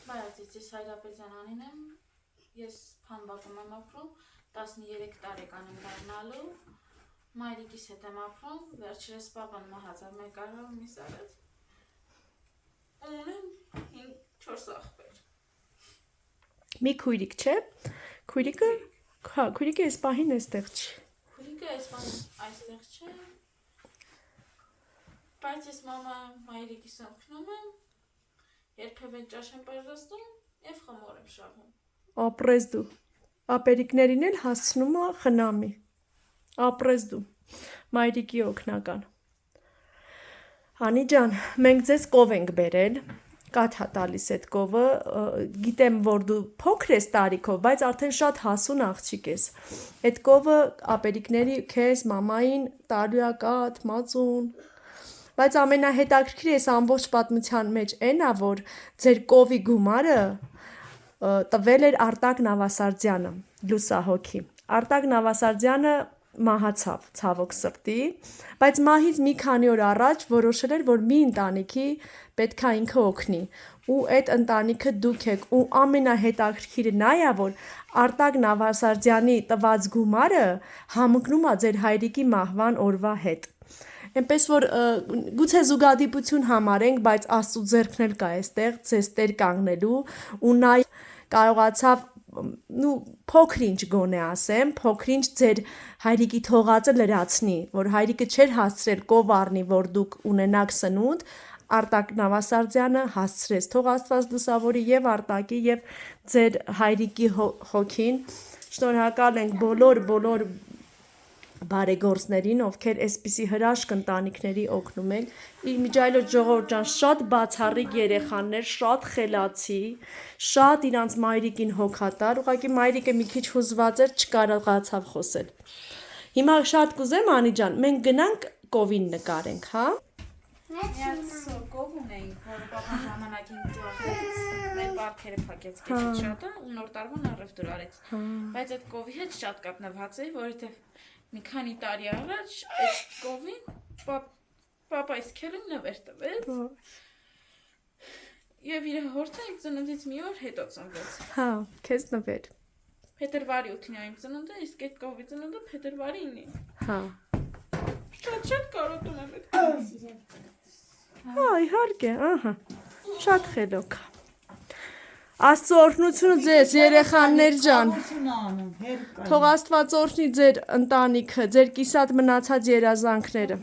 Բայց ես Հայրապետյան Անին եմ, ես Փամբակում եմ ապրում, 13 տարեկան եմ դառնալու, մայրիկիս հետ եմ ապրում, վերջերս պապան մահացավ, մեկ տարվա միս արած, ունեմ 4 աղբեր։ Մի քույրիկ չէ, քույրիկը այս պահին այստեղ չի։ Քույրիկը այս պահին այստեղ չէ, բայց ես մայրիկիս օգնում եմ, երբևէ ճաշ եմ պատրաստում և խմոր եմ շահում։ Ապրես դու, ապերիկներին էլ հասցնում է խնամի, ապրես դու, մայրիկի օգնական։ Անի ջան, մենք ձեզ կով ենք բերել, կաթա տալիս այդ կովը, գիտեմ, որ դու փոքր ես տարիքով, բայց արդեն շատ հասուն աղջիկ ես։ Այդ կովը ապերիկների քեզ, մամային տալու է կաթ, մածուն։ Բայց ամենահետաքրքիրը այս ամբողջ պատմության մեջ այն է, որ ձեր կովի գումարը տվել էր Արտակ Նավասարդյանը, լուսահոգի։ Արտակ Նավասարդյանը մահացավ, ցավոք սրտի, բայց մահից մի քանի օր առաջ որոշել էր, որ մի ընտանիքի պետք է ինքը օգնի, ու այդ ընտանիքը դուք եք, ու ամենահետաքրքիրը նա է, որ Արտակ Նավասարդյանի տված գումարը համընկնում է ձեր հայրիկի մահվան օրվա հետ։ Էնպես որ գուցե զուգադիպություն համարենք, բայց Աստծո ձեռքն էլ կա այստեղ, ձեզ տեր կանգնելու, ու նա կարողացավ փոքր-ինչ գոնե ասեմ, փոքր-ինչ ձեր հայրիկի թողածը լրացնի, որ հայրիկը չէր հասցրել կով առնի, որ դուք ունենաք սնունդ, Արտակ Նավասարդյանը հասցրեց, թող Աստված լուսավորի եւ Արտակի եւ ձեր հայրիկի հոգին։ Շնորհակալ ենք բոլոր բարեգործներին, ովքեր այսպիսի հրաշք ընտանիքների օգնում են։ Իմիջիայլոց ժողովուրդ ջան, շատ բացառիկ երեխաներ, շատ խելացի, շատ իրանց մայրիկին հոգատար, ուղղակի մայրիկը մի քիչ հուզված էր, չկարողացավ խոսել։ Հիմա շատ կուզեմ Անի ջան, մենք գնանք կովին նկարենք, հա։ Միած կով ունեինք, որ պապան ժամանակին ծախեց, մեր պարտքերը փակեց քիչ շատը ու նոր տարվան առևտուր արեց։ Բայց այդ կովի հետ շատ կապնված էի, որովհետև մի քանի տարի առաջ այդ կովին պապայիս քերին նվեր տվեց։ Եվ իր հորթը իմ ծննդից մի օր հետո ծնվեց։ Հա, քեզ նվեր։ Փետրվարի 8-ին է իմ ծնունդը, իսկ այդ կովի ծնունդը փետրվարի 9-ին։ Հա։ Շատ կարոտում եմ այդ։ Հա, իհարկե, ահա։ Շատ խելոք։ Աստծո օրհնությունը ձեզ, երեխաներ ջան։ Թող Աստված օրհնի ձեր ընտանիքը, ձեր կիսատ մնացած երազանքները։